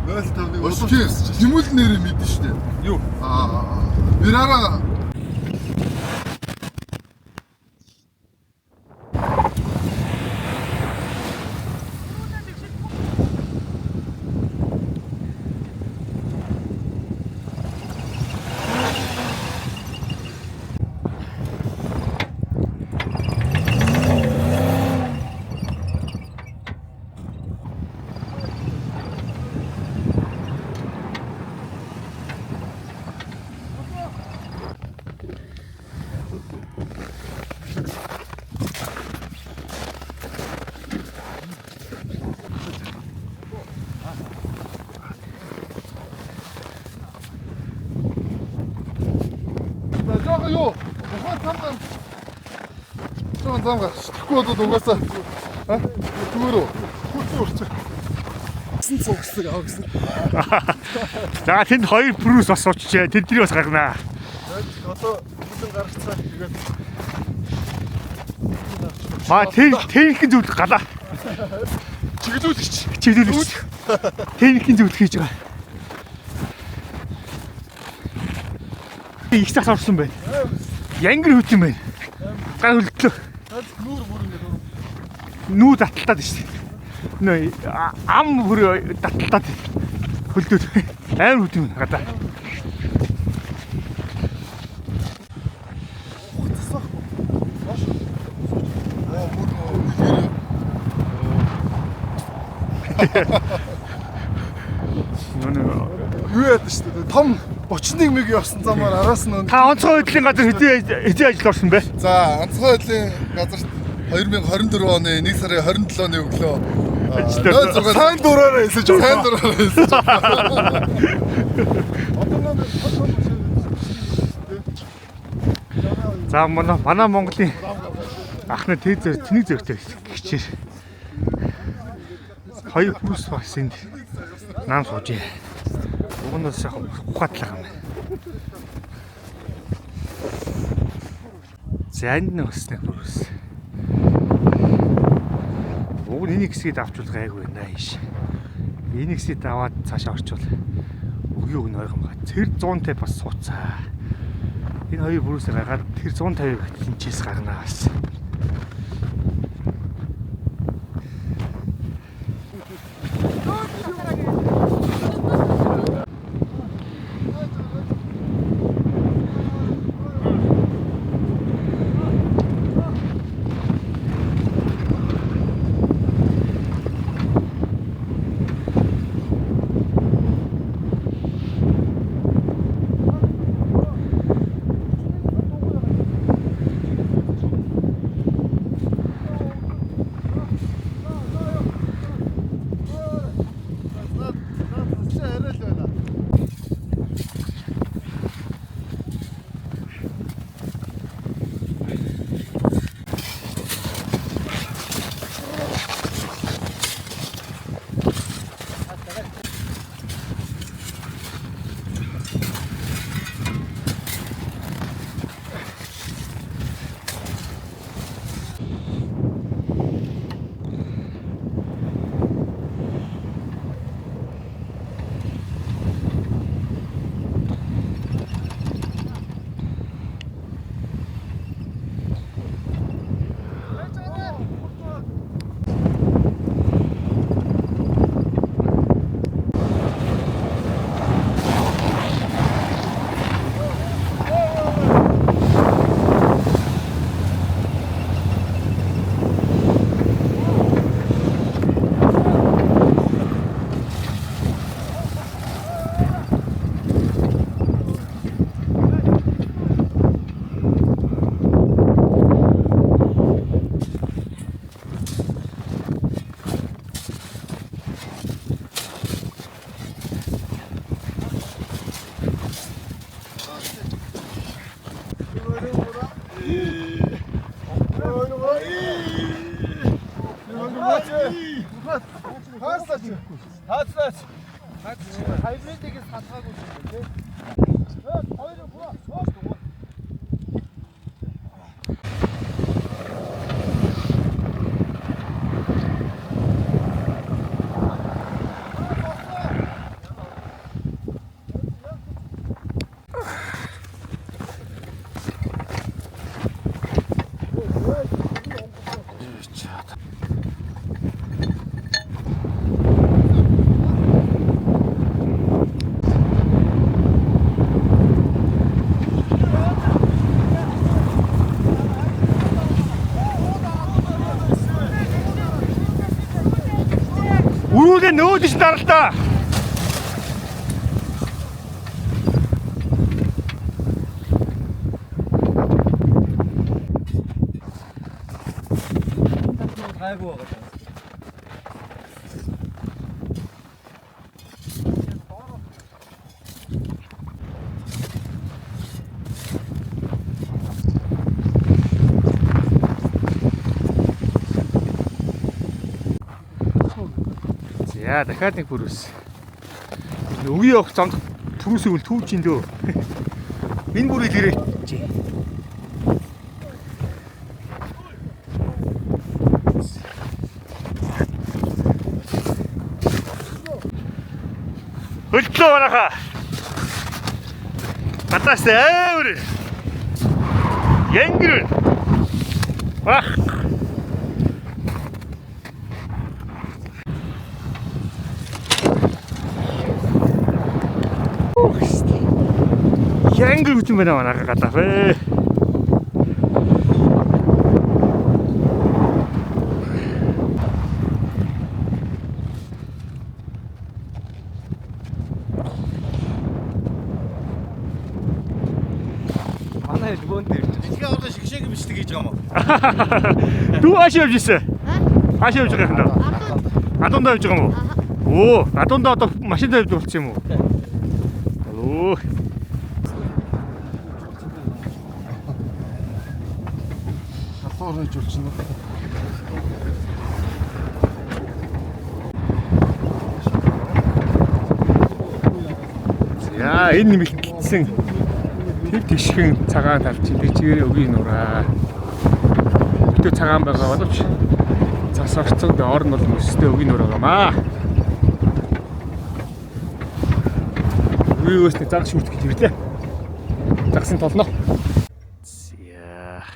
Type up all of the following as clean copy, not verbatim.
051 Тэмүүл нэрийг мэдэн шүү дээ. Юу? Бирара Жоо юу? Ухаан тамган. Жоо тамган. Тэгэхгүй бол угаасаа түгээрөө хурцсан. Гэсэн цугсдаг аа гэсэн. За тэнд хоёр брус бас очжээ. Тэдний бас гарнаа. Одоо бүхэн гаргацгаа тэгээд Маа техникийн зөвлөх галаа. Чиглүүлэгч. Техникийн зөвлөх хийж байгаа. Их цаас орсон байна. Янгэр хүйт юм байна. Гай хөлтлөө. Нүү даталтаад шүү дээ. Нөө ам бүр даталтаад хөлдөөд амар хүйт юм гадаа. Юу яадаг шүү дээ. Том 31 мэг явсан замаар араас нь Та онцгой хөдлийн газар хэзээ ажилд орсон бэ? За, онцгой хөдлийн газарт 2024 оны 1 сарын 27-ны өглөө сайн дураараа хэлж За манай Монголын ахны тэнийг зөртэй гिचээр хоёр брус бас энд наам суужээ. Угнаас яхан ухаатлах юм. Зэнд нэсний брус. Уг нь энийг хэсгийг авчулах айгүй байна ийш. Энийг хэсгийг аваад цаашаа орчвол өгөө өгнө ойрхон байгаа. Тэр 150 бас сууцаа. Энэ хоёр брусээр гаргаад тэр 150 хэмжээс гарнаа бас. Хааслаач. Хайбридыг сатгаагүй юм тий. Хоёроо буа. нөөдөж даралтаа. гайгүй байгаа. За дахиад нэг бүрээс. Өвгий явах замд түрүүсээ үл түүж ин дөө. Энэ бүрийг ирээ. Хөлтлөө бараха. Батаас ээвэр. Янгэр. Вах. Янгэр үтэн байна манайха гадаах вэ. Манай нөгөө дээр. Дэлхий одоо шигшээг бичдэг гэж байгаа юм уу? Дүү хаашаа явж ирсэн? Хаашаа явж байгаа юм даа? Адуундаа явж байгаа юм уу? Оо, адуундаа одоо машиндаа явж болсон юм уу? Оо. Хатуур хийж болчихно. Яа, энэ нэмэлтсэн тэр тишхэн цагаан тавчин тэр чигээр өгийн нураа. Бүтэ цагаан байгаа боловч цас орцод орн бол өстэй өгийн нур байгаамаа. Үеөөс нэг заг шүрт гэж ирлээ. Загсан толно. Яа.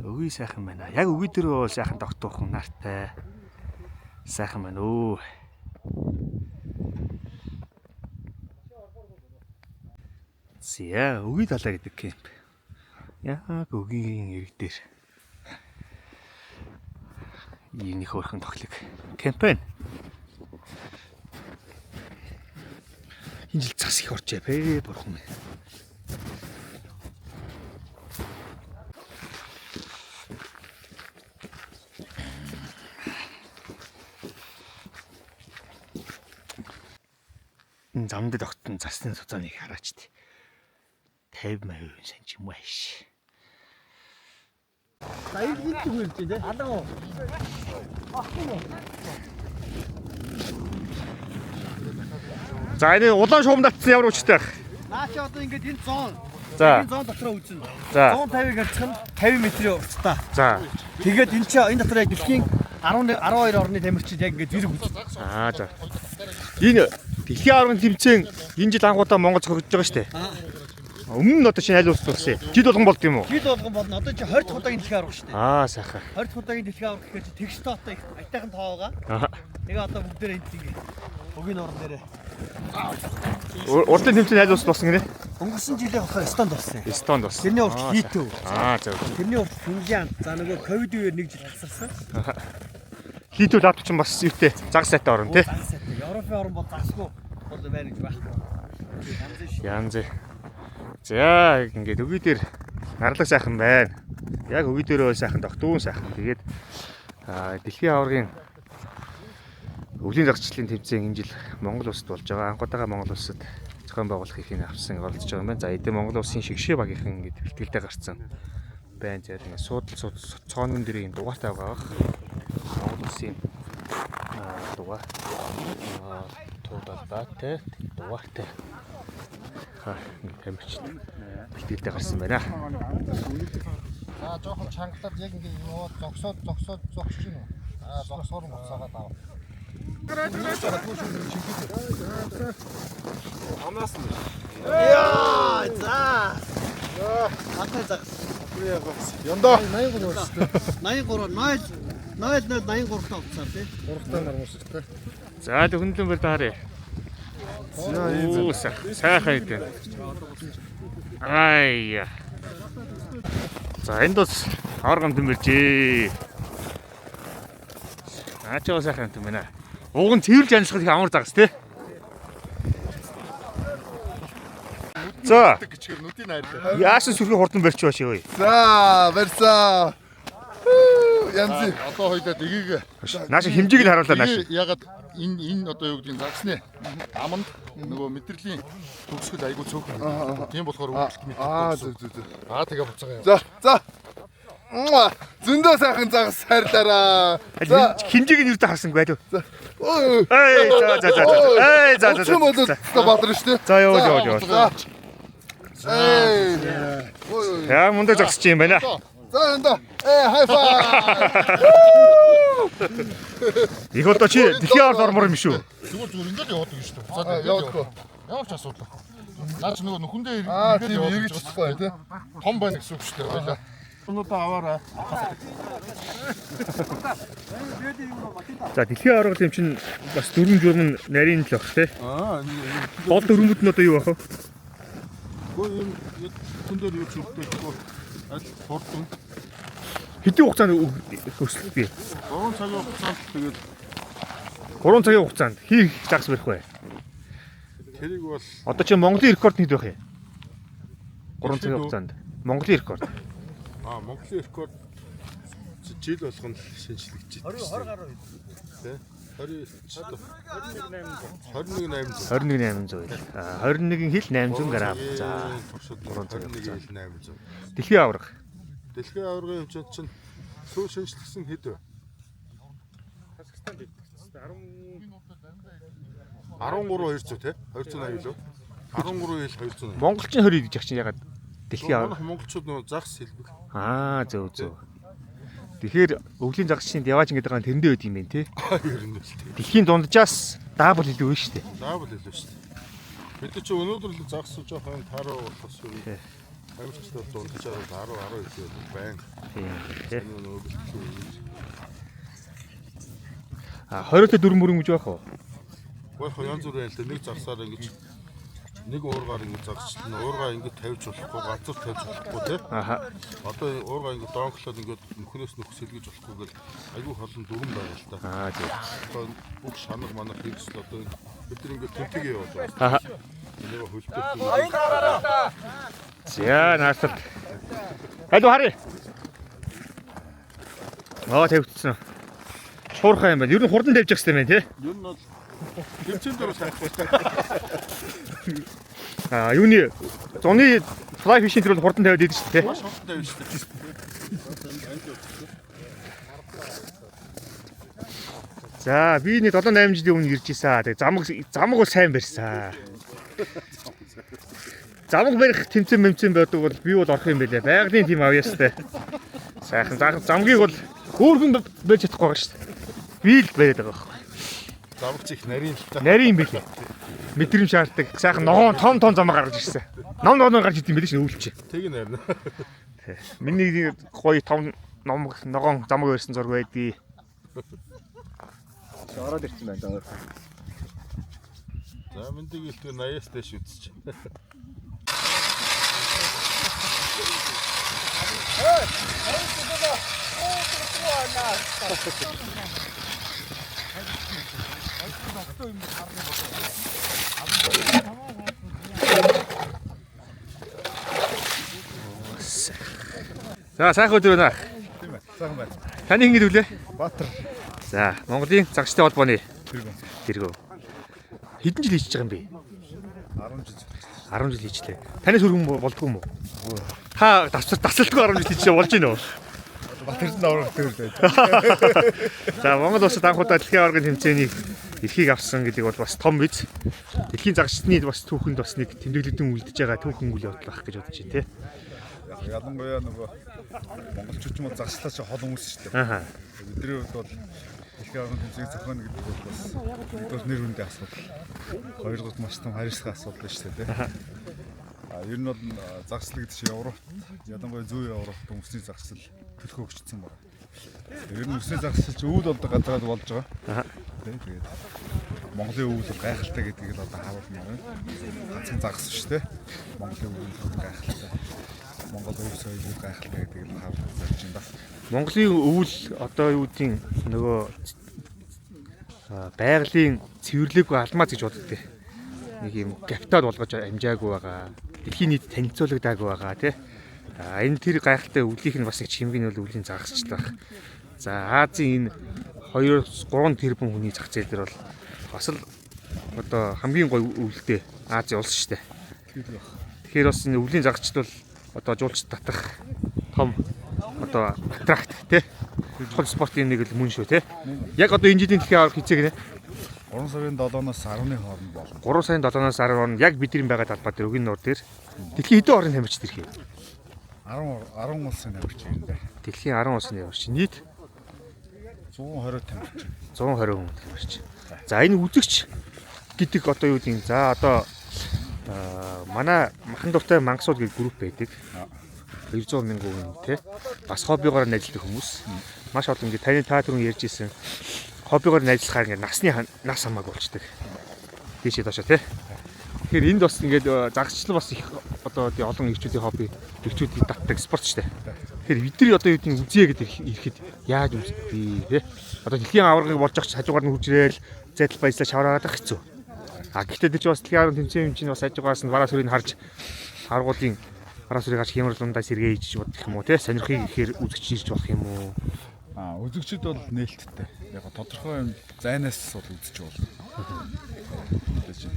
Өгийн сайхан байна. Яг өгийн дөрөө сайхан тогтоохон нартай. Сайхан байна өө. Зя өгийн талаа гэдэг кемп. Яг өгийн ирэг дээр. Ийм их хөрхэн тоглог. Кемпэн. Энэ жил цас их орж яа бурхан минь. Энэ замд тогтсон засны цуцааныг хараач тий. 50% сан ч юм уу ааш. Сая гинт хүрч дээ. Алаа. За энэ улаан шуум татсан ямар учиртай байх? Наача одоо ингээд энэ зон. За. Энэ зон дотроо үзэн. За. 150-ыг харьцах нь 50 м-ийн урттай. За. Тэгээд энэ чинь энэ дотор яг дэлхийн 12 орны тамирчид яг ингээд зэрэг үзэн. Аа за. Энэ дэлхийн аваргын тэмцээн энэ жил анхудаа Монгол зохиогдож байгаа шүү дээ. Өмнө нь одоо шинэ айл улс болсон. Жид болгон болд юм уу? Жид болгон болно. Одоо чи 20 дахь удаагийн дэлхийн аварга шүү дээ. Аа сайхан. 20 дахь удаагийн дэлхийн аварга гэхээр чи тэгш тоотой их айтайхан тоо байгаа. Аа. Нэг одоо бүгдээрээ энэ тийм өгийн орон дээрээ. Урдлын тэмцээн айл улс болсон гинэ? Өнгөрсөн жилийн болохоор Эстонд болсон. Эстонд болсон. Тэрний урт Литв. Аа за. Тэрний урт Финлянд. За нөгөө ковид үеэр нэг жил тасарсан. Литв лавч ч бас юутэй заг сайтай орно тий. Европын орн бол засгүй бол байна гэж байхгүй. Янз. За ингээд өгийн дээр нарлаг сайхан байна. Яг өгийн дээрөө сайхан тогтуун сайхан. Тэгээд дэлхийн аваргын өвлийн загчлалын тэмцээн энэ жил Монгол улсад болж байгаа. Анхудаага Монгол улсад зохион байгуулах хийхийг авсан оролцож байгаа юм байна. За эдгээр Монгол улсын шигшээ багийнхан ингээд бэлтгэлтэй гарсан байна. За ингээд суудал цоонон дэрийн дугаартай байгаа. Монгол улсын дугаар туудалбаатай дугаартай тамирчид бэлтгэлтэй гарсан байна. За жоохон чангалаад яг ингэ яваад зогсоод зогсож гинөө. Зогсоор нь уцаагаад аваа. Амнаас нь. Яа, за. Хатаа за. Яндаа 83 83 тавцаар тий. 3-тай нар уусахтай. За тэг хөндлөн бэр даарэ. За сайхан идэв. Ай. За энд бас аваргам тэмэржээ. Аачаа сайхан юм байна. Уг нь цэвэрлж аншлах их амар загас тий. За. Гिचгэр нүдийн хайрлаа. Яасан сүрхий хурдан барьч бааш ёо. За, барьсан. Янз. Одоо хоёлаа дгийг. Нааша хэмжээг нь харууллаа нааш. Ягаад энэ одоо юу гэдгийг загсны аманд нөгөө мэдрэлийн төгсгөл айгуу цөөхөн. Тийм болохоор үйлдэлт мэдрэхгүй. Тэгээ буцаага. За. Зөндөө сайхан загас хайрлаараа. Хэмжээг нь юу дэ харсан байлуу. За. За. Бадрын шүү дээ. За ёо. Яа мундаг загсч юм байна. За энэ хайфа. Их одоо чи дэлхийн ард ормор юм шүү. Зүгээр ингээд яваад байгаа шүү дээ. За явахгүй. Ямар ч асуудал. Наач нөгөө нүхэндээ ирээд явж чадахгүй тий. Том байна гэсэн үг шүү дээ. Баялаа. Өнөөдөр аваарай. За дэлхийн арга юм чинь бас дөрвөн журам нарийн л баг тий. Гол дөрвөмөд нь одоо юу байх вэ? Гоо юм хүн дээр юу ч үлдээхгүй. Аль хурдан. Хэдийн хугацаанд өсөлт бий? 3 цагийн хугацаанд тэгээд 3 цагийн хугацаанд хийх загас барих бай. тэрийг бол Одоо чи Монголын рекорд хэд байх юм? 3 цагийн хугацаанд. Монголын рекорд. Монголын рекорд жил болгоно шинжлэгдэж байна. 20 гаруй. Тэ? 21800. 21 хил 800 г. За 3 цагийн хугацаанд 800. Дэлхийн аварга. Дэлхийн аваргын хэмжээнд чинь сүү шинжлэхсэн хэд вэ? 13,200 тий? 280 лөө. 13 хил 280. Монголчин 20 гэж чинь ягаад дэлхийн аварга. Монголчууд нөө загс хэлбэг. Зөв. Тэгэхээр өвлийн загсчинд яваач ингэдэг байгаа тэрэндээ байд юм байна тий. Ер нь л тий. Дэлхийн дунджаас даабл илүү байна шүү дээ. Даабл хэлвэ шүү дээ. Бид чи өнөөдөр л загс жоохон тааруу болохос юм. Амьдчтай дундчаар 10 12 байна. Тийм. 20-т 4 мөрөн гэж байх уу? Гойх янз бүр байл та нэг зарсаар ингэж нэг уургаар ингэж загсчлаа. Уургаа ингэж тавьж болохгүй, газар тавьж болохгүй тий. Одоо уургаа ингэж доонглоод ингэж нөхнөөс нөхс сэлгэж болохгүй гэл айгүй холон дүрэн байгаа л та. Тийм. Одоо бүх шанаг манах хэрэгсэл одоо бид нар ингэж тэнтэгээ явуулж байгаа. Нэг хөлтөд. За наасад. Хайду харъя. Тавьчихсан. Шуурхай юм байна. Ер нь хурдан тавьж явах хэрэгтэй байна тий. Ер нь бол тэмцээнд дөрөв шахах. Юуны зуны fly fishing дээр хурдан тавиад идэв шүү дээ. Хурдан тавьж шүү дээ. За би нэг 7-8 жилийн өмнө ирж ийсэн. Тэгээ замаг бол сайн барьсан. Замаг барих тэмцээн байдаг бол би бол орох юм байлаа. Байгалийн тим авьяастай. Сайхан замгийг бол хөөрхөн байж чадахгүй байгаа шүү дээ. Би л бариад байгаа байхгүй. Замагч их нарийн л та. Нарийн юм билээ. Мэдрэмж шаарддаг. Сайхан ногоон том замаг гаргаж ирсэн. Ном гаргаж идэв юм билээ шин өвлч. Тэг нэрнэ. Миний гоё том ногоон замаг барьсан зураг байдгийг. Ороод ирсэн байна даа. За мэндийг илтгэр 80-аас дэш үзчих. За сайхан өдөр байна. Тийм ээ. Сайхан байна. Таны ингэ дүүлээ? Баатар. За Монголын загсчтай холбооны тэргөө. Хэдэн жил хийж байгаа юм бэ? 10 жил хийчлээ. Танаас хөргөн болдгоо юм уу? Та тасалтгүй 10 жил хийчихээ болж гинөө. Батэрд аврах төрөлөө. За Монгол улсад анхудаа дэлхийн аваргын тэмцээний эрхийг авсан гэдэг бол бас том биз. Дэлхийн загсчны бас түүхэнд бас нэг тэмдэглэлтэн үлдэж байгаа түүхэн үйл явдал байх гэж бодож байна тий. Ялангуяа нөгөө монголчууд ч юм уу загслаач хол хүмүүс шүү дээ. Бидний хувьд бол дэлхийн аваргын тэмцээний зохионо гэдэг бол бас нэгдүгээр нэр хүндээ асуудал. Хоёрдугаар маш том хариуцлага асуудал шүү дээ. Ер нь бол загсал гэдэг чинь Европ ялангуяа зүүн Европт хүмүүсийн загсал төлхөө өгчсөн байна. Ер нь хүмүүсийн загсал чинь өвөл болдог газараад болж байгаа. Тэгээд Монголын өвөл гайхалтай гэдгийг л одоо харуулна байна. Ганцхан загас шүү дээ. Монголын өвөл гайхалтай. Монгол өвс соёл гайхалтай гэдгийг л харуулж байна. Монголын өвөл одоо юу гэдгийг нөгөө байгалийн цэвэрлэггүй алмаз гэж боддог. Нэг юм капитал болгож амжаагүй байгаа. Дэлхийн нийт танилцуулагдаагүй байгаа тий. Энэ тэр гайхалтай өвлийнх нь бас нэг чимгийн бол өвлийн загасчлал баг. За Азийн энэ 2-3 тэрбум хүний зах зээл дээр бол бас л одоо хамгийн гоё өвлөлтэй Азийн улс шүү дээ. Тэгэхээр бас энэ өвлийн загасчлал бол одоо жуулч татах том одоо аттракт тий. Чухал спортын нэг л мөн шүү тий. Яг одоо энэ жилийн дэлхийн аварга хизээ гинэ. 3 сарын 7-оос 10-ны хооронд бол 3 сарын 7-оос 10 хооронд яг бидний байгаа талбай дээр өгийн нуур дээр дэлхийн хэдэн орны тамирчид ирэх юм? 10 улсын тамирч юм байна. Дэлхийн 10 улсын тамирч нийт 120 тамирч. 120 хүн тамирч. За энэ үзэгч гэдэг одоо юу гэдэг. За одоо манай махан дуртай мангасууд гэх групп байдаг. 200 мянган хүн тий. Бас хоббигоор ажилладаг хүмүүс. Маш олон ингэ та түрүүн ярьж исэн хоббигоор ажиллахаар ингэ нас хамаагүй болчдөг. Тийшээ доошо тий. Тэгэхээр энд бас ингээд загасчлал бас их одоо олон ирчүүдийн хобби ирчүүдийг татдаг спорт шүү дээ. Тэгэхээр бидний одоо юу гэдэг үзье гэдэг ирэхэд яаж үздэг тий. Одоо дэлхийн аваргыг болж авч хажуугаар нь хурж ирээл зайдал баяслаа шавраагаад их хэцүү. Гэхдээ тэр чинь бас дэлхийн аваргын тэмцээн чинь бас хажуугаас нь бараа сүрийг харж аргуудын бараа сүрийг харж хямрал дундаа сэргээ ижиж бодох юм уу тий. Сонирхыг ихээр үзэгч ирж болох юм уу? Үзэгчд бол нээлттэй. Яг тодорхой юм зайнаас бол үзэж болно.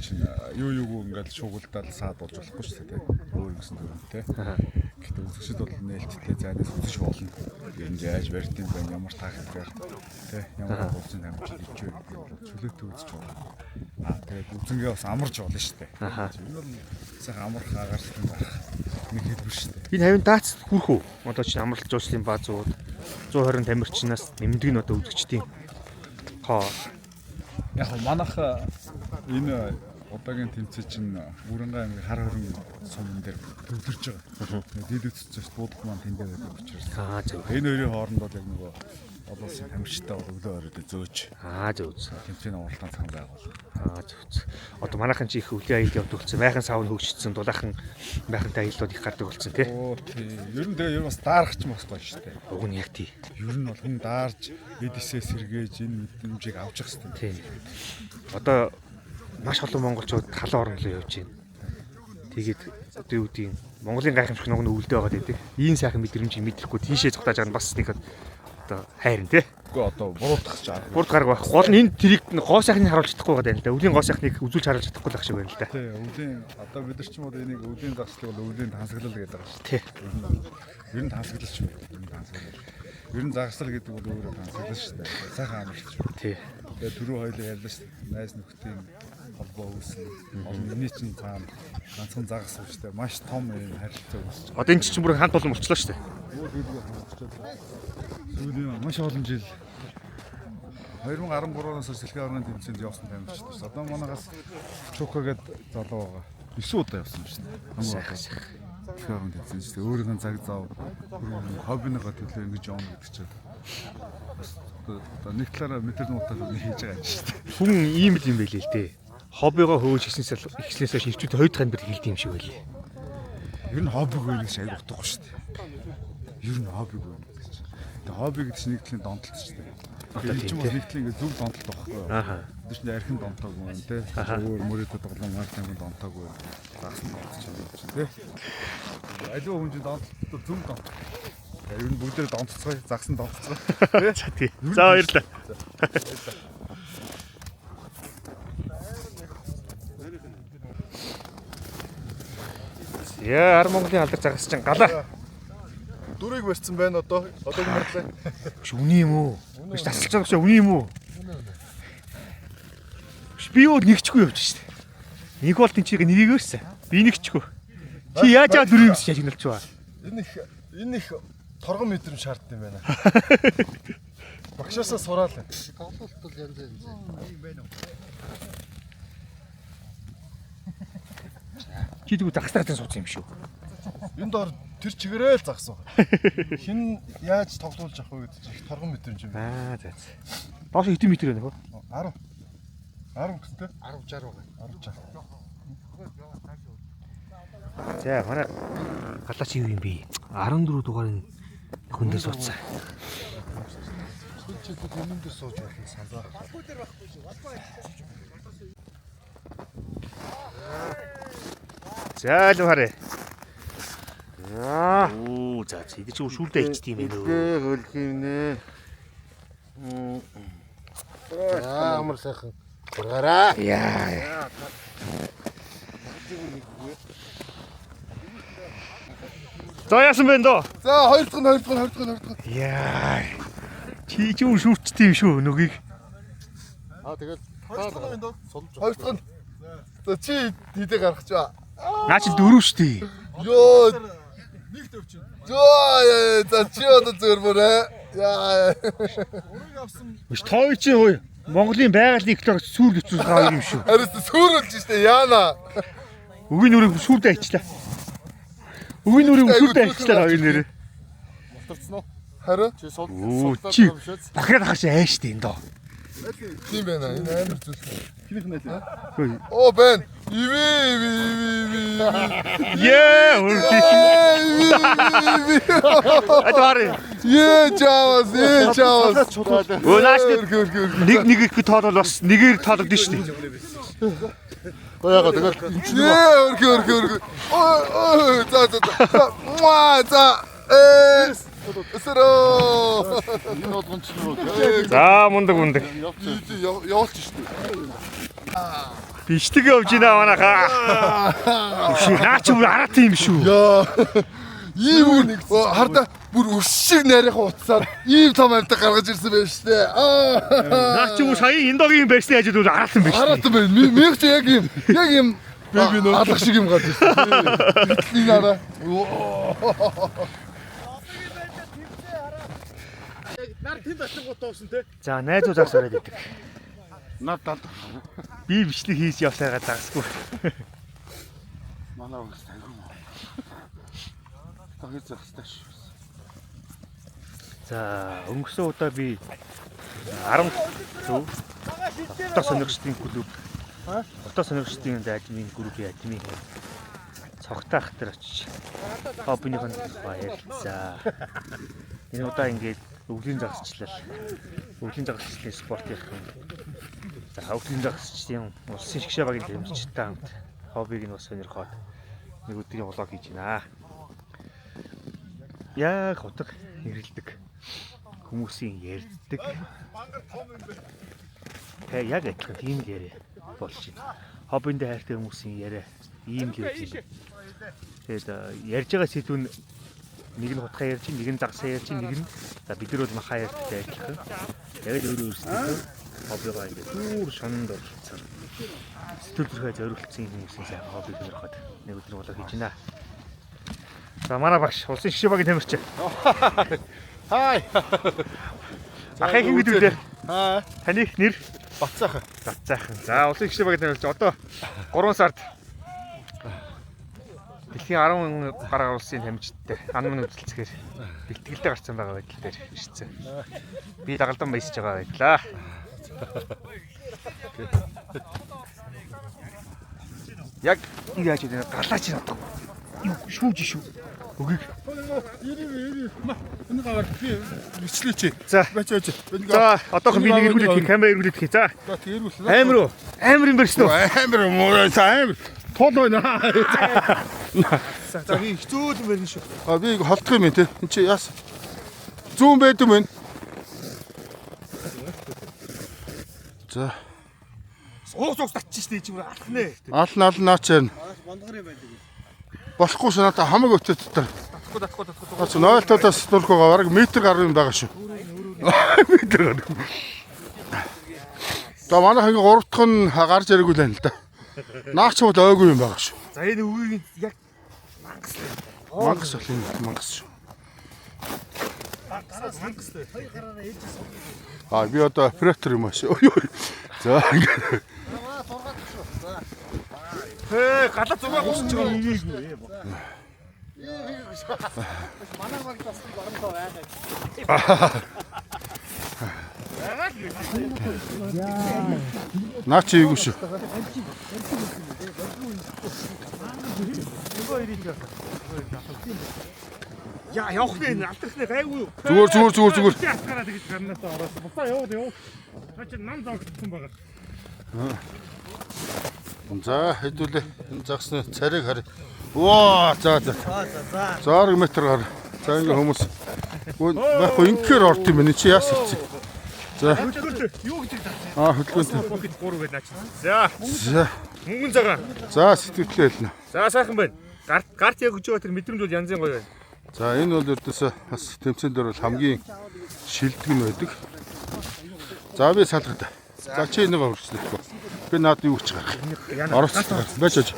Чинь юу ингээл шуугилдал саад болж болохгүй шүү дээ. Өөр гэсэн төрөнд тий. Гэхдээ үзэгчд бол нээлттэй зайнаас үзэж болно. Энд яаж барьдсан байх, ямар тактикаар тий, ямар болсон амжилт ичүү чөлөөтэй үзэж болно. Тэгээд үзэнгээ бас амарч болно шүү дээ. Энэ бол сайхан амарх агаарсан байх нэг хэлбэр шүү дээ. Энэ хавийн даац хүрх үү? Одоо чинь амралт жуулчлалын баазууд 120 тамирчнаас нэмдэг нь одоо үзэгчдийн хоо. Яг манайх энэ одоогийн тэмцээн чинь Бүрэнгээ аймгийн хар хорин сумын дээр төвлөрж байгаа. Дид үтцээс буудлага маань тэндээ байдаг учраас. Зөв. Энэ хоёрын хооронд бол яг нөгөө олон улсын тамирчтай бол өглөө оройд зөөж. Зөв. Тэмцээний уралдаан цаг байгуул. Зөв. Одоо манайхан чи их өвлийн аялал явуулдаг болсон. Майхан сав нь хөгжчихсэн. Дулаахан майхантай аяллууд их гардаг болсон тий. Ер нь тэгээ бас даарах ч мас гоё шүү дээ. Уг нь яг тий. Ер нь бол хүн даарж эдисээ сэргээж энэ мэдрэмжийг авч явах хэрэгтэй. Тий. Одоо маш олон монголчууд халуун орн руу явж байна. Тэгээд одоо юу гэдгийг Монголын гайхамшиг нэг өвөлдөө байгаад байдаг. Ийм сайхан мэдрэмжийг мэдрэхгүй тийшээ цогтааж байгаа нь бас нэг одоо хайрын тий. Үгүй одоо буруутгах ч арга. Бурд гарга байх. Гол нь энэ тэрийг гоо сайхныг харуулж чадахгүй байгаа юм л да. Өвлийн гоо сайхныг үзүүлж харуулж чадахгүй байх шиг байна л да. Тий, өвлийн одоо бид нар ч юм уу энийг өвлийн загслыг бол өвлийн тансаглал гэдэг байгаа шүү. Тий. Ер нь тансаглал шүү. Ер нь загсал гэдэг бол өөрөө тансаглал шүү дээ. Сайхан амарч. Тий. Тэгээ түрүү хоёлоо ярьлаа шүү. Найз нөхдийн холбоо үүснэ. Миний чинь цаана ганцхан загас үүстэй маш том юм харилцаа үүсэж. Одоо энэ чинь бүр хамт олон болчихлоо шүү дээ. Сүүлийн маш олон жил 2013-оноос Дэлхийн аваргын тэмцээнд явсан тамирчид шүү. Одоо манайхаас Чука гэдэг залуу байгаа. 9 удаа явсан шүү дээ. Хамгийн одоо Дэлхийн аваргын тэмцээнд шүү. Өөрийнх нь цаг зав хоббиныхаа төлөө ингэж явна гэдэг чинь одоо нэг талаараа мэдэрнуудаа хийж байгаа юм шүү дээ. Хүн ийм л юм байли л дээ. Хоббигоо хөөж ихснээс хойш хөвчүүд хоёр дахь амьд хэлдэг юм шиг байли. Ер нь хоббиг байх шиг аяг утгагүй шүү дээ. Ер нь хоббиг байх гэж. Тэгээ хобби гэдэг чинь нэг талын донтолт шүү дээ. Тэгээ чинь бас нэг талын ингэ зөв донтолт байхгүй юу? Тэр чинь архин донтоогүй юм те. Өөр мөрөдө тоглоом маркетинг донтоогүй. Заасан донтолч юм те. Аливаа хүн чинь донтолт зөв донтолт. Ер нь бүгдээ донтцгоо, загсан донтцгоо. За тий. За баярлалаа. Яа, Монголын алдар загас чинь галаа. Дүрийг барьсан байна одоо. Одоо гэмэрлээ. Биш үний юм уу? Биш тасалж байгаа гэж үний юм уу? Биш би юу нэгчгүй явж штэ. Нэг бол тэнцийг нэрийг өрсөн. Би нэгчгүй. Чи яаж аа дүрийг өсч шагналж байгаа? Энэ их торгон мэдрэмж шаардсан юм байна. Багшаасаа сураал. Тоглолт бол янз янз юм байна уу? Чи дүү загсраад суусан юм шүү. Энд дор тэр чигээрээ л загсан. Хин яаж тоглуулж авах вэ гэдэг чинь их торгон мэдрэмж юм. За. Доош хэдэн метр байна хөө? 10. 10 гэсэнтэй 10 60 байгаа. 10 60. За манай галаач юу юм бэ? 14 дугаарын хүндээ суудсан. Чихэд өмнөд сууж болно санаа. За л харъя. Оо за чи чи шүүлдэ ичт юм ээ. Хөлх юм нэ. Амар сайхан. Гургараа. Яа. За яасан бэ доо? За хоёр дахь. Яа. Чи юу шүүрчтэй юм шүү нүгийг. Тэгээд Хоёр дахь нь. За чи дидэ гаргаж ба. Наа чи дөрөв штий. Йоо. Нэг төвч. Зөө за чи одоо зөрмөрөө. Яа. Биш тоо чи хөөе. Монголын байгалийн эколог сүүл өчүүс гав юм шүү. Араас сүрүүлж штэ яана. Үгийн нүрийг сүрдэ ичлээ. Үгийн нүрийг сүрдэ ичлээ хоёр нэрээ. Мутарцсан уу? Хараа. Чи сул. Чи дахиад хаш айштай энэ доо. Тийм байна. Энэ амар зүйл. Хинийх нь нэ? Оо бэн. Иви. Яа. Атвари. Чаавас. Өө нааш нэг их тоолол бас нэгээр тоологдсон шүү дээ. Яагаад тэгээд Өргө. За. Эсрөө. энэ болгон ч нөө. За мундаг. Явуулж штэ. Бишдэг явж гинэ манайхаа. Биш наач бүр араат юм шүү. Яа. Ийм нэг харда бүр өс шиг нарийнхаа утсаар ийм том амьтаг гаргаж ирсэн байж штэ. Наач бүр сая индогийн барьсны ажил бүр араат юм биш. Хараат байна. Мэг ч яг ийм алах шиг юм гарч ирсэн. Энэ араа. Нар тэнд очингууд тоосон те. За найзуудаар сороод идэг. Надад Би бичлэг хийж явсараа дагсгүй. манай угс тайгуу. Тагж захстай шүү. За өнгөрсөн удаа би 10 зөв дотоо сонирхчдын клуб. Дотоо сонирхчдын админ группийн админ цогтаах дээр очиж хоббинийх нь баярлалаа. Энэ удаа ингээд өвлийн загасчлал. Өвлийн загасчлалын спортынхан. За өвлийн загасчлалын улсын шгшээ багийн дэмжигчтэй хамт хоббиг нь бас сонирхоод нэг өдрийн влог хийж байна. Яг хотог нэрлдэг хүмүүсийн ярьдаг. Тэгээ яг адилхан тийм л яриа болж байна. Хоббинд хайртай хүмүүсийн яриа ийм л байж байна. Тэгээд ярьж байгаа сэдв нь нэг нь хутгаа ярьж, нэг нь загсаа ярьж, нэг нь за бид нар бол махаа ярьдтай адилхан. Яг л өөрөөсөө хоббигоо ингэ бүр шонд оролцсон. Сэтгэл зүрхээ зориулсан хүмүүсийн сайн хоббиг сонирхоод нэг өдрийн влог хийж байна. За манай багш улсын шгшээ багийн тамирч. Хай. Ахыг ингэ дүүлээ. Аа. Таны нэр Бацаахан. Бацаахан. За улсын шгшээ багийн тамирч одоо 3 сард дэлхийн 10 гаруй улсын тамирчидтай анмын үзэлцгээр бэлтгэлтэй гарсан байгаа байдал дээр ирсэн. Би дагалдан баясж байгаа байдлаа. Яг яаж ийм галаач надад юу шүүж шүү. Үгийг. Энэ гавар би бичлээч. За. Бач. За одоохон би нэг эргүүлээд камера эргүүлээд хий. За. Тэргүүлсэн. Амар юм барьсан уу? Амар муу сайн. Тол байна. За би хэцүү юм байна шүү. Би холдох юм те. Энд чи яас. Зүүн байд юм байна. За. Уус татчих штэ чи алах нэ. Ална наач байна. Бондгор юм байдаг. Болохгүй ш надаа хамаг өтөд дотор. Татахгүй. Нойлтоодоос дургуугаа бараг метр гаруй юм байгаа шүү. Метр гаруй. За манай ханги 3 дахь нь гарч ирээгүй л байна л да. Наач бол ойгүй юм байгаа шүү. За энэ үгийг яг Мангас бол энэ мангас шүү. Би одоо оператор юм ааш. За ингээд. галаа зугаа гусч байгаа юм. Манай баг бас барамтаа байгаа. Наач ийгүү шүү. Яа явах нэ алдрахны гайгүй юу? Зүгээр. Яатгараа тэгж гарнаасаа ороод. Буцаа явуу. Та чи нам зогтсон байгаа. За хэдүүлээ энэ загсны царийг харъя. Воо за. 100 метр гар. За ингээ хүмүүс байхгүй ингээр орд юм байна. Чи яас хийцээ. За. Юу гэдэг таа. Хөдөлгөөнтэй. Бокет 3 гэж наач. За. Мөнгөн цагаан. За сэтгэлээ хэлнэ. За сайхан байна. Гарт яг гэж байгаа тэр мэдрэмж бол янзын гоё байна. За энэ бол ердөөсөө бас тэмцээнд бол хамгийн шилдэг нь байдаг. За би салгад. За чи энийг хөрчлөхгүй. Би наад юу гэж гарах. Оролцоо. Бачиж.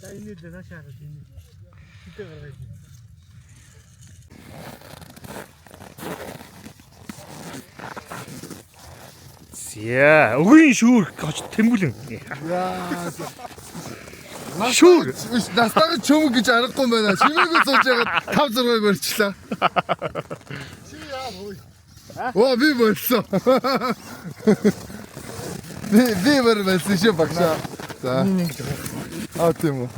За энэ дээр наашаа хараад энэ. Хитэ гаргаж. Зя, өгийн шүүр гоч тэмүүлэн. Шүүр. Настайг чөмөг гэж аргагүй байна. Чимээгүй сууж ягаад 5-6-ыг барьчлаа. Чи яа хөөе. Оо би болсон. Би барьсан ши багшаа. За. Тийм үү.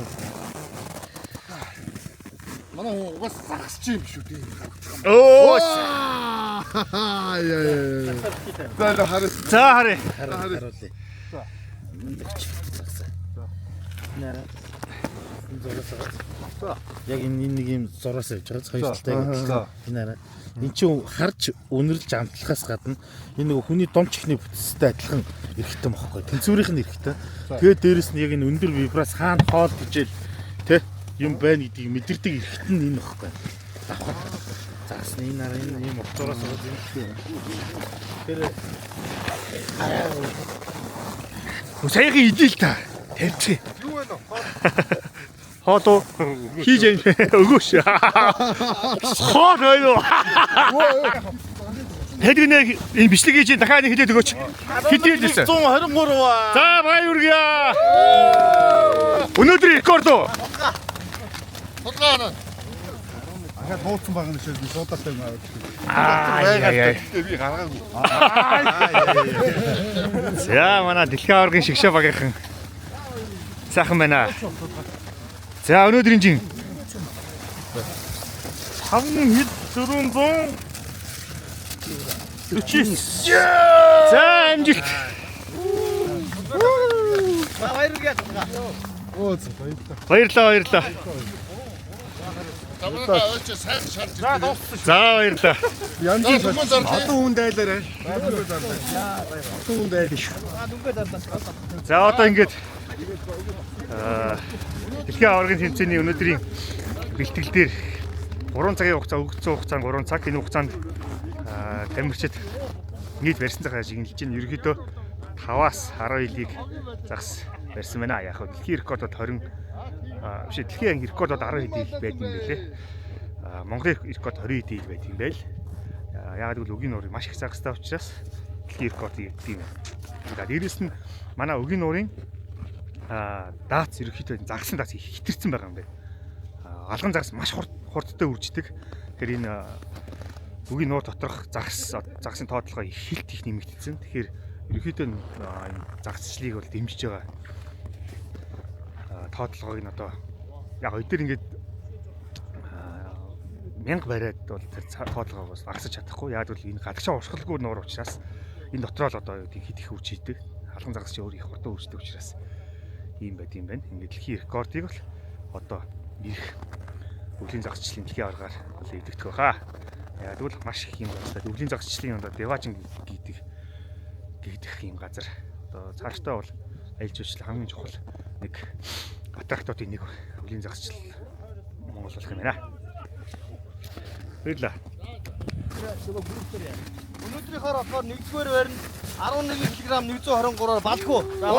Манай угаас загасч юм шүү дээ. Оо. Яа. За хараа. За харъя. Харуулъя. Яг энэ нэг юм зураас явж байгаа хоёр талтай. Энэ хараа. Энд чинь харж үнэрлж амтлахаас гадна энэ нэг хүний домч ихний бүтцтэй адилхан эрэхтэн бохгүй. Тэнцвэрийнх нь эрэхтэн. Тэгээд дээрэс нь яг энэ өндөр вибрац хаана хоол гэжэл тэ юм байна гэдгийг мэдэрдэг эрэхтэн энэ бохгүй. Загсны энэ хараа энэ юм уцаараас байгаа юм. Тэр Саяхан идэл та. Тавьчих. Юу вэ нөө? Хоолоо хийж өгөөш. Хоол ойлоо. Хэдгэнэ энэ бичлэг хийж дахиад нэг хэлээд өгөөч. Хэдийдээс 123 аа. За баяр үргэлээ. Өнөөдөр рекорд уу? Судалгаа. Ахаа дууцсан байгаа нь шээ би суудалтай юм аа. Би гаргаагүй. За манай дэлхийн аваргын шигшээ багийнхан. Сайхан байна. За өнөөдрийн жин 5 хэд 400 49. За амжилт. Баярлалаа. Тамаа очиж сайн шалж ирсэн. За баярлалаа. Янзын Одоо хүнд айлаарай. Хүнд айл шүү. За одоо ингээд дэлхийн аваргын тэмцээний өнөөдрийн бэлтгэл дээр 3 цагийн хугацаа өгсөн хугацаанд 3 цаг энэ хугацаанд тамирчид нийт барьсан цагаа шигнэлж байна. Ерөнхийдөө 5-аас 12-ыг загас барьсан байна. Яг хөө дэлхийн рекордод 20 биш дэлхийн рекордод 10 хэдий байдаг юм билээ. Монголын рекорд 20 хэдий байдаг юм байл. Яг л өгийн нуурыг маш их загастай учраас дэлхийн рекордыг өгдөг юм. За дээрэс нь манай өгийн нуурын даац ерөнхийдөө загсан даац хитэрсэн байгаа юм байна. Алган загас маш хурдтай үрждэг. Тэгэхээр энэ өгийн нуур доторх загсын тоотлогоо хилт их нэмэгдсэн. Тэгэхээр ерөнхийдөө энэ загасчлалыг бол дэмжиж байгаа. Тоотлогыг нь одоо яг өдөр ингээд 1000 бариад бол тэр тоотлогоо бас багасч чадахгүй. Яг л энэ гадагшаа урсгалгүй нуур учраас энэ дотроо л одоо хэд их үрж идэг. Алган загас ч өөр их хурдан үрждэг учраас ийм байд юм байна. Ингээд дэлхийн рекордыг бол одоо ирэх өвлийн загасчлалын дэлхийн аваргаар бол эвдэгдэх баха. Яг л маш их юм байна. Өвлийн загасчлалын одоо Деважин гэдэг юм газар. Одоо цаашдаа бол аялал жуулчлал хамгийн чухал нэг аттрактуудын нэг өвлийн загасчлал Монгол болох юм байна. Баярлалаа. Өнөөдрийнхөө болохоор 1-р байранд 11 кг 123-аар балхуу. За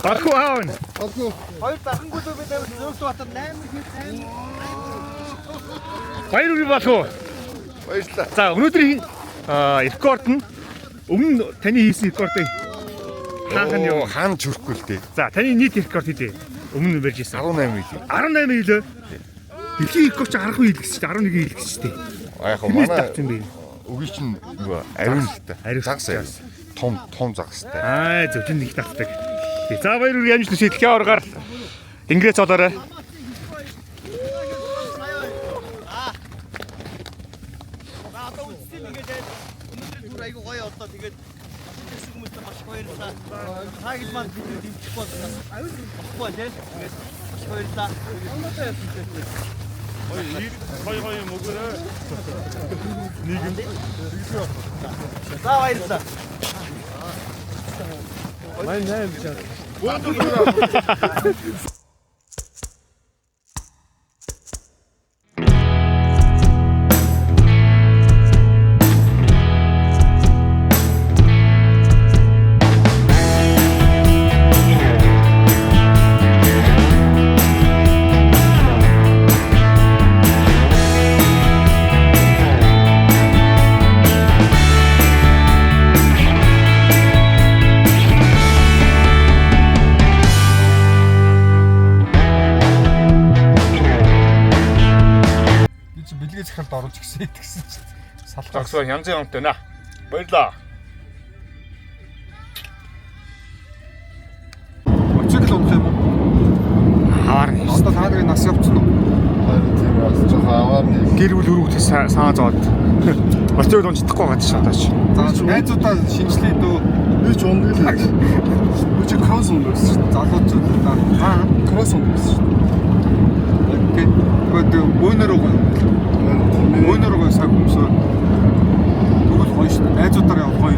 Балхуу аавна. Балхуу. Хоёр дахангууд бид зөөгс батар 8 хэд 8. Баяр хүрээ болов уу? Баярлалаа. За өнөөдрийн рекорд нь өмнө таны хийсэн рекордыг хаанхан юу? Хаан чөрөхгүй л дээ. За таны нийт рекорд хэдий? Өмнө барьж ирсэн. 18 хил. 18 хилээ. Дэлхийн рекорд ч 10 хил гэсэн чинь 11 хил гэсэн чинь. Яг хөө Манай манай тавцсан бэ. үгүй чинь нөгөө ариун л та. Загс ариун. Том загстай. Зөв тийм нэг татдаг. За баяр хүрээ ямж төсөөлхөө оргаар тэнгэрээ цолоорой. Айгу гоё одоо тэгээд асуусан хүмүүстээ маш баярлалаа. Тагил маань бид дэмжих болсон. Баггүй тийм. Тэгээд маш баярлалаа. Гой юм өгөөрэй. За баярлалаа. Бэлгээ захиралд оруулж гисэн гэсэн чинь салхаа. Загсаа янзын онтой наа. Баярлаа. Өчиг л унах юм уу? Хавар нь. Одоо та нарын нас явцсан уу? Тийм бас жоохон аваар нэг. Гэр бүл өрөвтэй саа зоод. Очиг унцдахгүй гадаг шатаач. За найзуудаа шинжлэе дөө. Би ч ундаг л. Би чи кросс ундаг шүү. Залуучуудаа. Кросс ундаг шүү. Окей. Тэгээд бөөнөрөө саг өмсөө. Тэгвэл гоё шүү. Найзуудаараа гоё.